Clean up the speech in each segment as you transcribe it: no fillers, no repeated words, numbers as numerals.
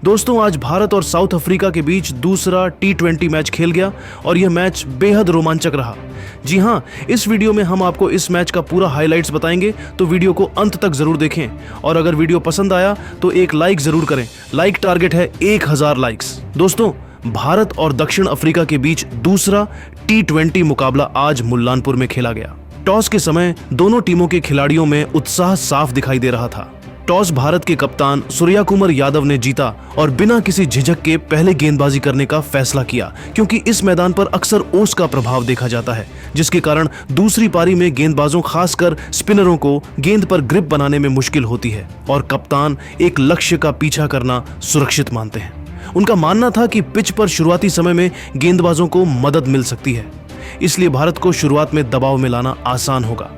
दोस्तों, आज भारत और साउथ अफ्रीका के बीच दूसरा T20 मैच खेल गया और यह मैच बेहद रोमांचक रहा। जी हां, इस वीडियो में हम आपको इस मैच का पूरा हाइलाइट्स बताएंगे, तो वीडियो को अंत तक जरूर देखें। और अगर वीडियो पसंद आया तो एक लाइक जरूर करें। लाइक टारगेट है 1000 लाइक्स। दोस्तों, भारत और दक्षिण अफ्रीका के बीच दूसरा T20 मुकाबला आज मुल्लानपुर में खेला गया। टॉस के समय दोनों टीमों के खिलाड़ियों में उत्साह साफ दिखाई दे रहा था। टॉस भारत के कप्तान सूर्या कुमार यादव ने जीता और बिना किसी झिझक के पहले गेंदबाजी करने का फैसला किया, क्योंकि इस मैदान पर अक्सर ओस का प्रभाव देखा जाता है, जिसके कारण दूसरी पारी में गेंदबाजों खासकर स्पिनरों को गेंद पर ग्रिप बनाने में मुश्किल होती है और कप्तान एक लक्ष्य का पीछा करना सुरक्षित मानते हैं। उनका मानना था कि पिच पर शुरुआती समय में गेंदबाजों को मदद मिल सकती है, इसलिए भारत को शुरुआत में दबाव में लाना आसान होगा।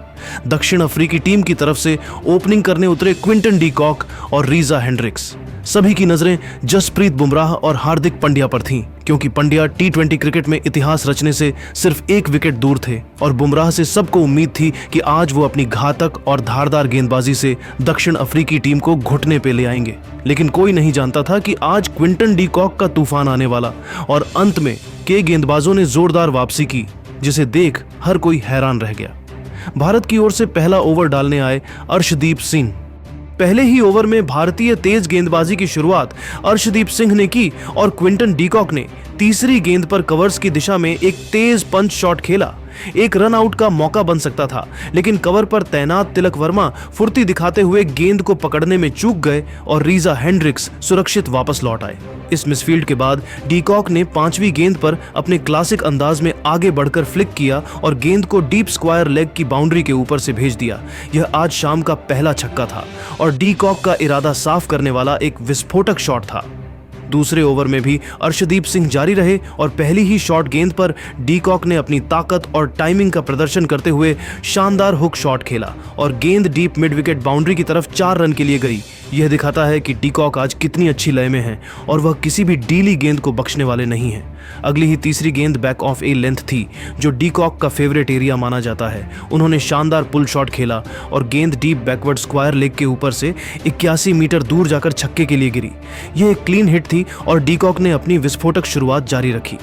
दक्षिण अफ्रीकी टीम की तरफ से ओपनिंग करने उतरे क्विंटन डी कॉक और रीजा हेंड्रिक्स। सभी की नजरें जसप्रीत बुमराह और हार्दिक पांड्या पर थीं, क्योंकि पांड्या T20 क्रिकेट में इतिहास रचने से सिर्फ एक विकेट दूर थे और बुमराह से सबको उम्मीद थी कि आज वो अपनी घातक और धारदार गेंदबाजी से दक्षिण अफ्रीकी टीम को घुटने पे ले आएंगे। लेकिन कोई नहीं जानता था कि आज क्विंटन डी कॉक का तूफान आने वाला, और अंत में के गेंदबाजों ने जोरदार वापसी की, जिसे देख हर कोई हैरान रह गया। भारत की ओर से पहला ओवर डालने आए अर्शदीप सिंह। पहले ही ओवर में भारतीय तेज गेंदबाजी की शुरुआत अर्शदीप सिंह ने की और क्विंटन डी कॉक ने तीसरी गेंद पर कवर्स की दिशा में एक तेज पंच शॉट खेला। एक रन आउट का मौका बन सकता था, लेकिन कवर पर तैनात तिलक वर्मा फुर्ती दिखाते हुए गेंद को पकड़ने में चूक गए और रीजा हेंड्रिक्स सुरक्षित वापस लौट आए। इस मिसफील्ड के बाद डी कॉक ने पांचवी गेंद पर अपने क्लासिक अंदाज में आगे बढ़कर फ्लिक किया और गेंद को डीप स्क्वायर लेग की बाउंड्री के ऊपर से भेज दिया। यह आज शाम का पहला छक्का था और डी कॉक का इरादा साफ करने वाला एक विस्फोटक शॉट था। दूसरे ओवर में भी अर्शदीप सिंह जारी रहे और पहली ही शॉट गेंद पर डी कॉक ने अपनी ताकत और टाइमिंग का प्रदर्शन करते हुए शानदार हुक शॉट खेला और गेंद डीप मिड विकेट बाउंड्री की तरफ 4 रन के लिए गई। यह दिखाता है कि डी कॉक आज कितनी अच्छी लय में है और वह किसी भी डीली गेंद को बख्शने वाले नहीं हैं। अगली ही तीसरी गेंद बैक ऑफ ए लेंथ थी, जो डी कॉक का फेवरेट एरिया माना जाता है। उन्होंने शानदार पुल शॉट खेला और गेंद डीप बैकवर्ड स्क्वायर लेग के ऊपर से 81 मीटर दूर जाकर छक्के के लिए गिरी। यह एक क्लीन हिट थी और डी कॉक ने अपनी विस्फोटक शुरुआत जारी रखी।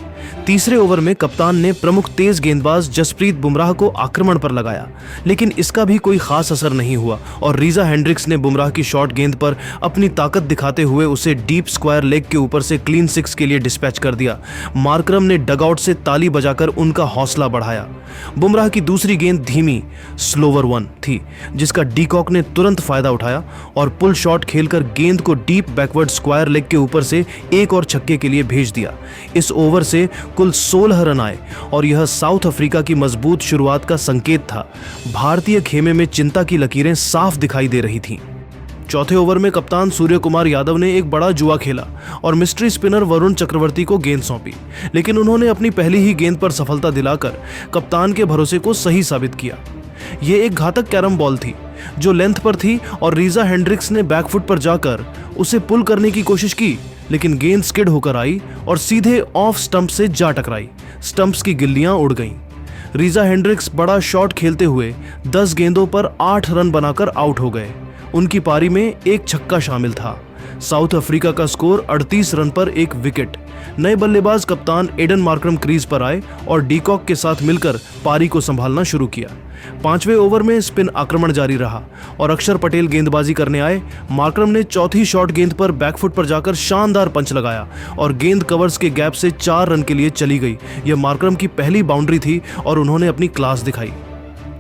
तीसरे ओवर में कप्तान ने प्रमुख तेज गेंदबाज जसप्रीत बुमराह को आक्रमण पर लगाया, लेकिन इसका भी कोई खास असर नहीं हुआ और रीजा हेंड्रिक्स ने बुमराह की शॉर्ट गेंद पर अपनी ताकत दिखाते हुए उसे डीप स्क्वायर लेग के ऊपर से क्लीन 6 के लिए डिस्पैच कर दिया। मार्करम ने डगआउट से ताली बजाकर उनका हौसला बढ़ाया। बुमराह की दूसरी गेंद धीमी स्लोवर 1 थी, जिसका डी कॉक ने तुरंत फायदा उठाया और पुल शॉट खेलकर गेंद को डीप बैकवर्ड स्क्वायर लेग के ऊपर से एक और छक्के के लिए भेज दिया। इस ओवर से कुल 16 रन आए और यह साउथ अफ्रीका की मजबूत शुरुआत का संकेत था। भारतीय खेमे में चिंता की लकीरें साफ दिखाई दे रही थीं। चौथे ओवर में कप्तान सूर्य कुमार यादव ने एक बड़ा जुआ खेला और मिस्ट्री स्पिनर वरुण चक्रवर्ती को गेंद सौंपी, लेकिन उन्होंने अपनी पहली ही गेंद पर सफलता दिलाकर कप्तान के भरोसे को सही साबित किया। यह एक घातक कैरम बॉल थी जो लेंथ पर थी और रीजा हेंड्रिक्स ने बैकफुट पर जाकर उसे पुल करने की कोशिश की, लेकिन गेंद स्किड होकर आई और सीधे ऑफ स्टंप से जा टकराई। स्टंप्स की गिल्लियां उड़ गईं। रीजा हेंड्रिक्स बड़ा शॉट खेलते हुए 10 गेंदों पर 8 रन बनाकर आउट हो गए। उनकी पारी में एक छक्का शामिल था। साउथ अफ्रीका का स्कोर 38 रन पर 1 विकेट। नए बल्लेबाज कप्तान एडन मार्करम क्रीज पर आए और डी कॉक के साथ मिलकर पारी को संभालना शुरू किया। 5वें ओवर में स्पिन आक्रमण जारी रहा और अक्षर पटेल गेंदबाजी करने आए। मार्करम ने चौथी शॉट गेंद पर बैकफुट पर जाकर शानदार पंच लगाया और गेंद कवर्स के गैप से 4 रन के लिए चली गई। यह मार्करम की पहली बाउंड्री थी और उन्होंने अपनी क्लास दिखाई।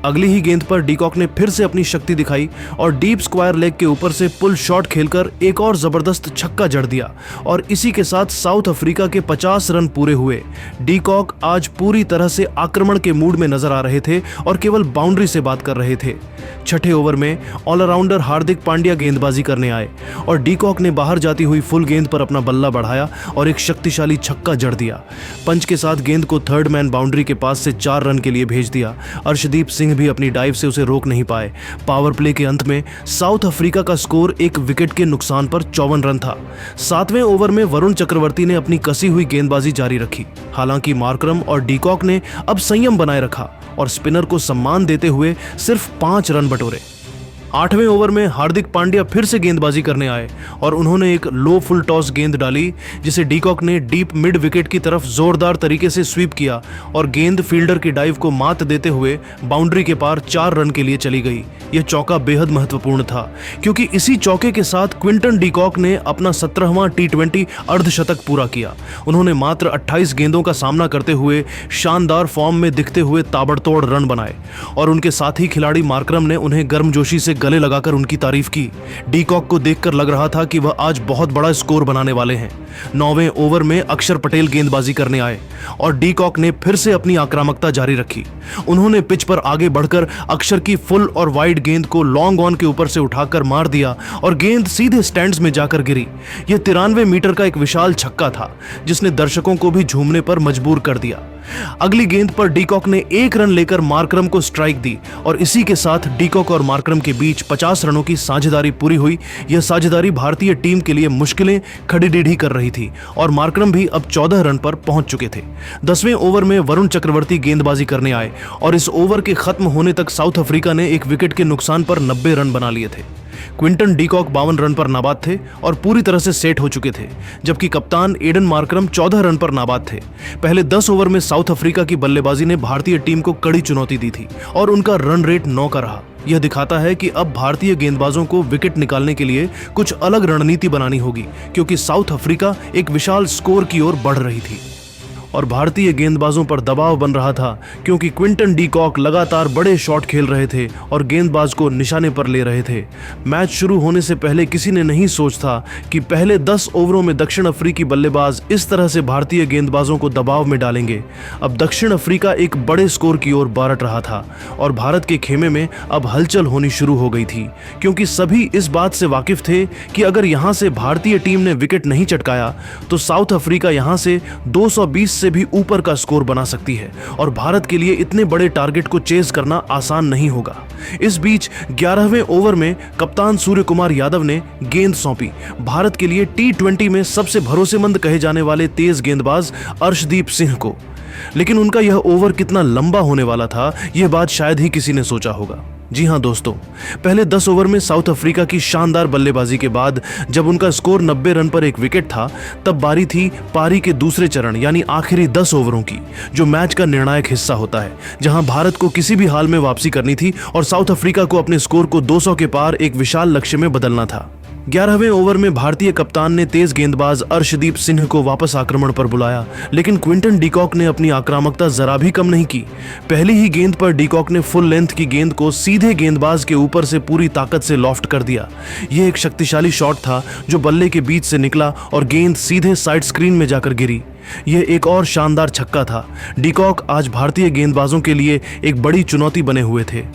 अगली ही गेंद पर डी कॉक ने फिर से अपनी शक्ति दिखाई और डीप स्क्वायर लेग के ऊपर से पुल शॉट खेलकर एक और जबरदस्त छक्का जड़ दिया और इसी के साथ साउथ अफ्रीका के 50 रन पूरे हुए। डी कॉक आज पूरी तरह से आक्रमण के मूड में नजर आ रहे थे और केवल बाउंड्री से बात कर रहे थे। छठे ओवर में ऑलराउंडर हार्दिक पांड्या गेंदबाजी करने आए और डी कॉक ने बाहर जाती हुई फुल गेंद पर अपना बल्ला बढ़ाया और एक शक्तिशाली छक्का जड़ दिया। पंच के साथ गेंद को थर्ड मैन बाउंड्री के पास से 4 रन के लिए भेज दिया। अर्शदीप सिंह भी अपनी डाइव से उसे रोक नहीं पाए। पावर प्ले के अंत में साउथ अफ्रीका का स्कोर 1 विकेट के नुकसान पर 54 रन था। 7वें ओवर में वरुण चक्रवर्ती ने अपनी कसी हुई गेंदबाजी जारी रखी। हालांकि मार्करम और डी कॉक ने अब संयम बनाए रखा और स्पिनर को सम्मान देते हुए सिर्फ 5 रन बटोरे। 8वें ओवर में हार्दिक पांड्या फिर से गेंदबाजी करने आए और उन्होंने एक लो फुल टॉस गेंद डाली जिसे डीकॉक ने डीप मिड विकेट की तरफ जोरदार तरीके से स्वीप किया और गेंद फील्डर की डाइव को मात देते हुए बाउंड्री के पार 4 रन के लिए चली गई। यह चौका बेहद महत्वपूर्ण था क्योंकि इसी चौके के साथ क्विंटन डीकॉक ने अपना 17वां टी20 अर्धशतक पूरा किया। उन्होंने मात्र 28 गेंदों का सामना करते हुए शानदार फॉर्म में दिखते हुए ताबड़तोड़ रन बनाए और उनके साथी खिलाड़ी मार्करम ने उन्हें गर्मजोशी से गले लगाकर उनकी तारीफ की। डीकॉक को देखकर लग रहा था कि वह आज बहुत बड़ा स्कोर बनाने वाले हैं। 9वें ओवर में अक्षर पटेल गेंदबाजी करने आए और डीकॉक ने फिर से अपनी आक्रामकता जारी रखी। उन्होंने पिच पर आगे बढ़कर अक्षर की फुल और वाइड गेंद को लॉन्ग ऑन के ऊपर से उठाकर मार दिया और गेंद सीधे स्टैंड्स में जाकर गिरी। यह 93 मीटर का एक विशाल छक्का था जिसने दर्शकों को भी झूमने पर मजबूर कर दिया। अगली गेंद पर डीकॉक ने 1 रन लेकर मार्करम को स्ट्राइक दी और इसी के साथ डीकॉक और मार्करम के बीच 50 रनों की साझेदारी पूरी हुई। यह साझेदारी भारतीय टीम के लिए मुश्किलें खड़ी टेढ़ी कर रही थी और मार्करम भी अब 14 रन पर पहुंच चुके थे। 10वें ओवर में वरुण चक्रवर्ती गेंदबाजी करने आए और इस ओवर के खत्म होने तक साउथ अफ्रीका ने एक विकेट के नुकसान पर 90 रन बना लिए थे। क्विंटन डीकॉक 52 रन पर नाबाद थे और पूरी तरह से सेट हो चुके थे, जबकि कप्तान एडन मार्करम 14 रन पर नाबाद थे। पहले 10 ओवर में साउथ अफ्रीका की बल्लेबाजी ने भारतीय टीम को कड़ी चुनौती दी थी और उनका रन रेट 9 का रहा। यह दिखाता है कि अब भारतीय गेंदबाजों को विकेट निकालने के लिए कुछ अलग रणनीति बनानी होगी क्योंकि साउथ अफ्रीका एक विशाल स्कोर की ओर बढ़ रही थी और भारतीय गेंदबाजों पर दबाव बन रहा था क्योंकि क्विंटन डीकॉक लगातार बड़े शॉट खेल रहे थे और गेंदबाज को निशाने पर ले रहे थे। मैच शुरू होने से पहले किसी ने नहीं सोचा कि पहले 10 ओवरों में दक्षिण अफ्रीकी बल्लेबाज इस तरह से भारतीय गेंदबाजों को दबाव में डालेंगे। अब दक्षिण अफ्रीका एक बड़े स्कोर की ओर बारट रहा था और भारत के खेमे में अब हलचल होनी शुरू हो गई थी क्योंकि सभी इस बात से वाकिफ थे कि अगर यहां से भारतीय टीम ने विकेट नहीं चटकाया तो साउथ अफ्रीका यहां से 220 से भी ऊपर का स्कोर बना सकती है और भारत के लिए इतने बड़े टारगेट को चेज करना आसान नहीं होगा। इस बीच 11वें ओवर में कप्तान सूर्य कुमार यादव ने गेंद सौंपी भारत के लिए टी20 में सबसे भरोसेमंद कहे जाने वाले तेज गेंदबाज अर्शदीप सिंह को। लेकिन उनका यह ओवर कितना लंबा होने वाला था, यह बात शायद ही किसी ने सोचा होगा। जी हां दोस्तों, पहले 10 ओवर में साउथ अफ्रीका की शानदार बल्लेबाजी के बाद जब उनका स्कोर 90 रन पर एक विकेट था, तब बारी थी पारी के दूसरे चरण यानी आखिरी 10 ओवरों की, जो मैच का निर्णायक हिस्सा होता है, जहां भारत को किसी भी हाल में वापसी करनी थी और साउथ अफ्रीका को अपने स्कोर को 200 के पार एक विशाल लक्ष्य में बदलना था। 11वें ओवर में भारतीय कप्तान ने तेज गेंदबाज अर्शदीप सिंह को वापस आक्रमण पर बुलाया, लेकिन क्विंटन डीकॉक ने अपनी आक्रामकता जरा भी कम नहीं की। पहली ही गेंद पर डीकॉक ने फुल लेंथ की गेंद को सीधे गेंदबाज के ऊपर से पूरी ताकत से लॉफ्ट कर दिया। यह एक शक्तिशाली शॉट था जो बल्ले के बीच से निकला और गेंद सीधे साइड स्क्रीन में जाकर गिरी। यह एक और शानदार छक्का था। डीकॉक आज भारतीय गेंदबाजों के लिए एक बड़ी चुनौती बने हुए थे।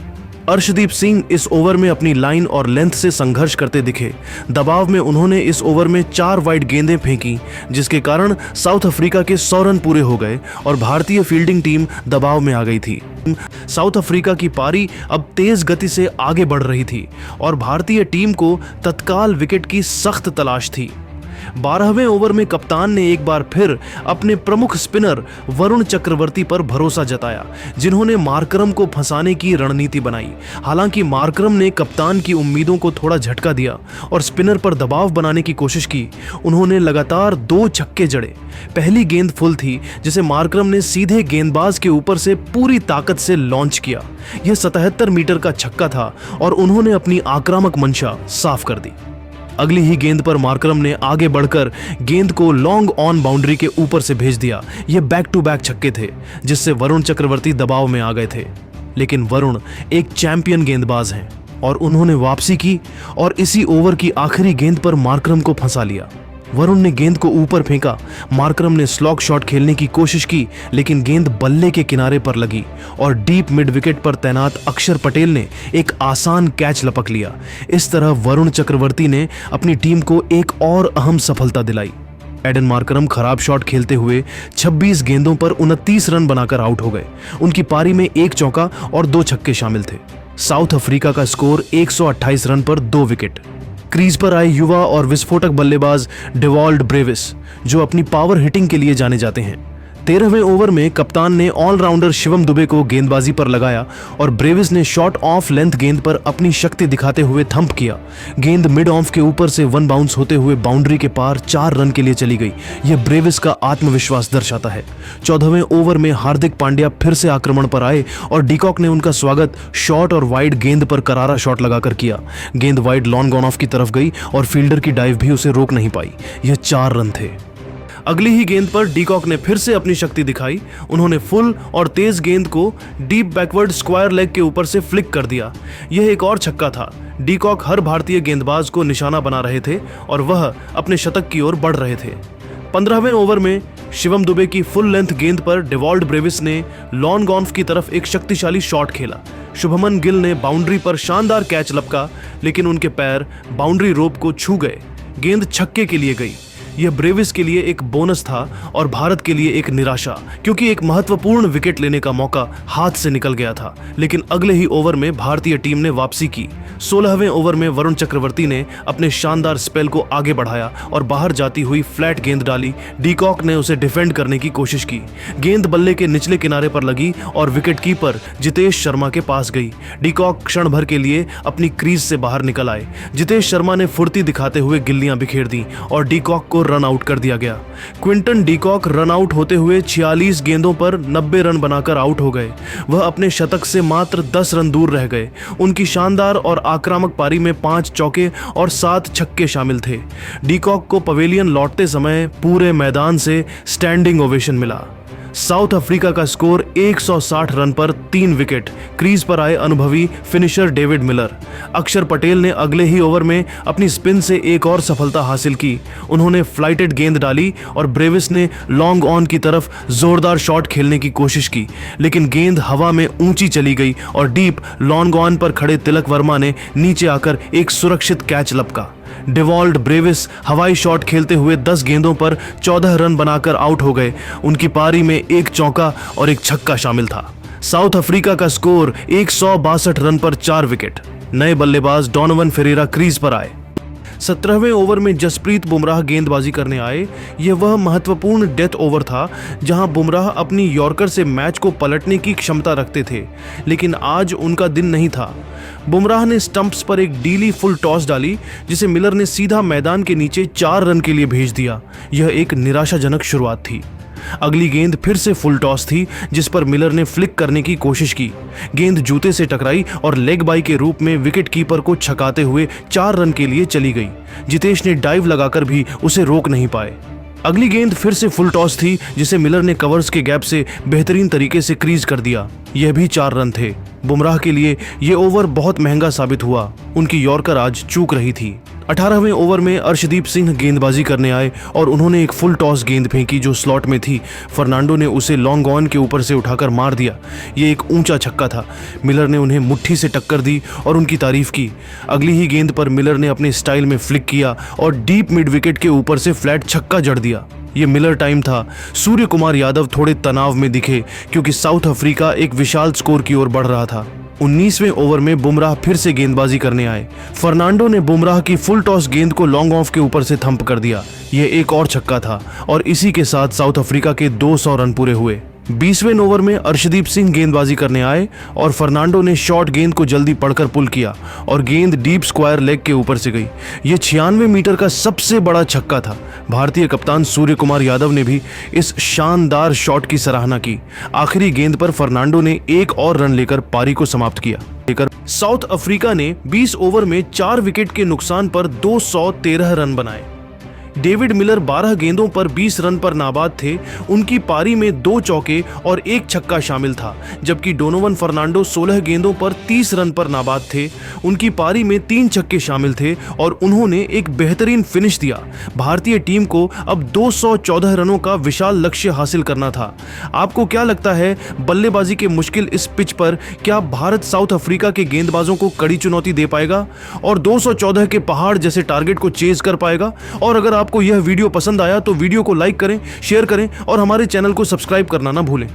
अर्शदीप सिंह इस ओवर में अपनी लाइन और लेंथ से संघर्ष करते दिखे। दबाव में उन्होंने इस ओवर में 4 वाइड गेंदें फेंकी, जिसके कारण साउथ अफ्रीका के 100 रन पूरे हो गए और भारतीय फील्डिंग टीम दबाव में आ गई थी। साउथ अफ्रीका की पारी अब तेज गति से आगे बढ़ रही थी और भारतीय टीम को तत्काल विकेट की सख्त तलाश थी। 12वें ओवर में कप्तान ने एक बार फिर अपने प्रमुख स्पिनर वरुण चक्रवर्ती पर भरोसा जताया, जिन्होंने मार्करम को फंसाने की रणनीति बनाई। हालांकि मार्करम ने कप्तान की उम्मीदों को थोड़ा झटका दिया और स्पिनर पर दबाव बनाने की कोशिश की। उन्होंने लगातार 2 छक्के जड़े। पहली गेंद फुल थी जिसे मार्करम ने सीधे गेंदबाज के ऊपर से पूरी ताकत से लॉन्च किया। यह 77 मीटर का छक्का था और उन्होंने अपनी आक्रामक मंशा साफ कर दी। अगली ही गेंद पर मार्करम ने आगे बढ़कर गेंद को लॉन्ग ऑन बाउंड्री के ऊपर से भेज दिया। ये बैक टू बैक छक्के थे जिससे वरुण चक्रवर्ती दबाव में आ गए थे। लेकिन वरुण एक चैंपियन गेंदबाज हैं और उन्होंने वापसी की और इसी ओवर की आखिरी गेंद पर मार्करम को फंसा लिया। वरुण ने गेंद को ऊपर फेंका। मार्करम ने स्लॉग शॉट खेलने की कोशिश की, लेकिन गेंद बल्ले के किनारे पर लगी और डीप मिड विकेट पर तैनात अक्षर पटेल ने एक आसान कैच लपक लिया। इस तरह वरुण चक्रवर्ती ने अपनी टीम को एक और अहम सफलता दिलाई। एडन मार्करम खराब शॉट खेलते हुए 26 गेंदों पर 29 रन बनाकर आउट हो गए। उनकी पारी में 1 चौका और 2 छक्के शामिल थे। साउथ अफ्रीका का स्कोर 128 रन पर 2 विकेट। क्रीज पर आए युवा और विस्फोटक बल्लेबाज डेवॉल्ड ब्रेविस, जो अपनी पावर हिटिंग के लिए जाने जाते हैं, 13वें ओवर में कप्तान ने ऑलराउंडर शिवम दुबे को गेंदबाजी पर लगाया और ब्रेविस ने शॉर्ट ऑफ लेंथ गेंद पर अपनी शक्ति दिखाते हुए थंप किया। गेंद मिड ऑफ के ऊपर से वन बाउंस होते हुए बाउंड्री के पार 4 रन के लिए चली गई। यह ब्रेविस का आत्मविश्वास दर्शाता है। 14वें ओवर में हार्दिक पांड्या फिर से आक्रमण पर आए और डीकॉक ने उनका स्वागत शॉर्ट और वाइड गेंद पर करारा शॉट लगाकर किया। गेंद वाइड लॉन्ग ऑन ऑफ की तरफ गई और फील्डर की डाइव भी उसे रोक नहीं पाई। यह 4 रन थे। अगली ही गेंद पर डीकॉक ने फिर से अपनी शक्ति दिखाई। उन्होंने फुल और तेज गेंद को डीप बैकवर्ड स्क्वायर लेग के ऊपर से फ्लिक कर दिया। यह एक और छक्का था। डीकॉक हर भारतीय गेंदबाज को निशाना बना रहे थे और वह अपने शतक की ओर बढ़ रहे थे। 15वें ओवर में शिवम दुबे की फुल लेंथ गेंद पर डेवॉल्ड ब्रेविस ने लॉन्ग ऑन की तरफ एक शक्तिशाली शॉट खेला। शुभमन गिल ने बाउंड्री पर शानदार कैच लपका, लेकिन उनके पैर बाउंड्री रोप को छू गए। गेंद छक्के के लिए गई। यह ब्रेविस के लिए एक बोनस था और भारत के लिए एक निराशा, क्योंकि एक महत्वपूर्ण विकेट लेने का मौका हाथ से निकल गया था। लेकिन अगले ही ओवर में भारतीय टीम ने वापसी की। 16वें ओवर में वरुण चक्रवर्ती ने अपने शानदार स्पेल को आगे बढ़ाया और बाहर जाती हुई फ्लैट गेंद डाली। डीकॉक ने उसे डिफेंड करने की कोशिश की। गेंद बल्ले के निचले किनारे पर लगी और विकेट कीपर जितेश शर्मा के पास गई। डीकॉक क्षण भर के लिए अपनी क्रीज से बाहर निकल आए। जितेश शर्मा ने फुर्ती दिखाते हुए गिल्लियां बिखेर दी और डीकॉक को रन आउट कर दिया गया। क्विंटन डीकॉक रन आउट होते हुए 46 गेंदों पर 90 रन बनाकर आउट हो गए। वह अपने शतक से मात्र 10 रन दूर रह गए। उनकी शानदार और आक्रामक पारी में 5 चौके और 7 छक्के शामिल थे। डीकॉक को पवेलियन लौटते समय पूरे मैदान से स्टैंडिंग ओवेशन मिला। साउथ अफ्रीका का स्कोर 160 रन पर 3 विकेट। क्रीज पर आए अनुभवी फिनिशर डेविड मिलर। अक्षर पटेल ने अगले ही ओवर में अपनी स्पिन से एक और सफलता हासिल की। उन्होंने फ्लाइटेड गेंद डाली और ब्रेविस ने लॉन्ग ऑन की तरफ जोरदार शॉट खेलने की कोशिश की, लेकिन गेंद हवा में ऊंची चली गई और डीप लॉन्ग ऑन पर खड़े तिलक वर्मा ने नीचे आकर एक सुरक्षित कैच लपका। डेवॉल्ड ब्रेविस हवाई शॉट खेलते हुए 10 गेंदों पर 14 रन बनाकर आउट हो गए। उनकी पारी में एक चौका और एक छक्का शामिल था। साउथ अफ्रीका का स्कोर 162 रन पर 4 विकेट। नए बल्लेबाज डोनोवन फेरेरा क्रीज पर आए। 17वें ओवर में जसप्रीत बुमराह गेंदबाजी करने आए। यह वह महत्वपूर्ण डेथ ओवर था जहां बुमराह अपनी यॉर्कर से मैच को पलटने की क्षमता रखते थे, लेकिन आज उनका दिन नहीं था। बुमराह ने स्टंप्स पर एक डीली फुल टॉस डाली, जिसे मिलर ने सीधा मैदान के नीचे 4 रन के लिए भेज दिया। यह एक निराशाजनक शुरुआत थी। अगली गेंद फिर से फुल टॉस थी, जिस पर मिलर ने फ्लिक करने की कोशिश की। गेंद जूते से टकराई और लेग बाई के रूप में विकेट कीपर को छकाते हुए 4 रन के लिए चली गई। जितेश ने डाइव लगाकर भी उसे रोक नहीं पाए। अगली गेंद फिर से फुल टॉस थी, जिसे मिलर ने कवर्स के गैप से बेहतरीन तरीके से क्रीज कर दिया। यह भी 4 रन थे। बुमराह के लिए यह ओवर बहुत महंगा साबित हुआ। उनकी यॉर्कर आज चूक रही थी। 18वें ओवर में अर्शदीप सिंह गेंदबाजी करने आए और उन्होंने एक फुल टॉस गेंद फेंकी जो स्लॉट में थी। फर्नांडो ने उसे लॉन्ग ऑन के ऊपर से उठाकर मार दिया। ये एक ऊंचा छक्का था। मिलर ने उन्हें मुट्ठी से टक्कर दी और उनकी तारीफ की। अगली ही गेंद पर मिलर ने अपने स्टाइल में फ्लिक किया और डीप मिड विकेट के ऊपर से फ्लैट छक्का जड़ दिया। ये मिलर टाइम था। सूर्य कुमार यादव थोड़े तनाव में दिखे, क्योंकि साउथ अफ्रीका एक विशाल स्कोर की ओर बढ़ रहा था। 19वें ओवर में बुमराह फिर से गेंदबाजी करने आए। फर्नांडो ने बुमराह की फुल टॉस गेंद को लॉन्ग ऑफ के ऊपर से थंप कर दिया। यह एक और छक्का था और इसी के साथ साउथ अफ्रीका के 200 रन पूरे हुए। 20वें ओवर में अर्शदीप सिंह गेंदबाजी करने आए और फर्नांडो ने शॉर्ट गेंद को जल्दी पड़कर पुल किया और गेंद डीप स्क्वायर लेग के ऊपर से गई। यह 96 मीटर का सबसे बड़ा छक्का था। भारतीय कप्तान सूर्य कुमार यादव ने भी इस शानदार शॉट की सराहना की। आखिरी गेंद पर फर्नांडो ने एक और रन लेकर पारी को समाप्त किया। साउथ अफ्रीका ने 20 ओवर में 4 विकेट के नुकसान पर 213 रन बनाए। डेविड मिलर 12 गेंदों पर 20 रन पर नाबाद थे। उनकी पारी में 2 चौके और 1 छक्का शामिल था, जबकि डोनोवन फर्नांडो 16 गेंदों पर 30 रन पर नाबाद थे। उनकी पारी में 3 छक्के शामिल थे और उन्होंने एक बेहतरीन फिनिश दिया। भारतीय टीम को अब 214 रनों का विशाल लक्ष्य हासिल करना था। आपको क्या लगता है, बल्लेबाजी के मुश्किल इस पिच पर क्या भारत साउथ अफ्रीका के गेंदबाजों को कड़ी चुनौती दे पाएगा और 214 के पहाड़ जैसे टारगेट को चेज कर पाएगा? और अगर आपको यह वीडियो पसंद आया तो वीडियो को लाइक करें, शेयर करें और हमारे चैनल को सब्सक्राइब करना ना भूलें।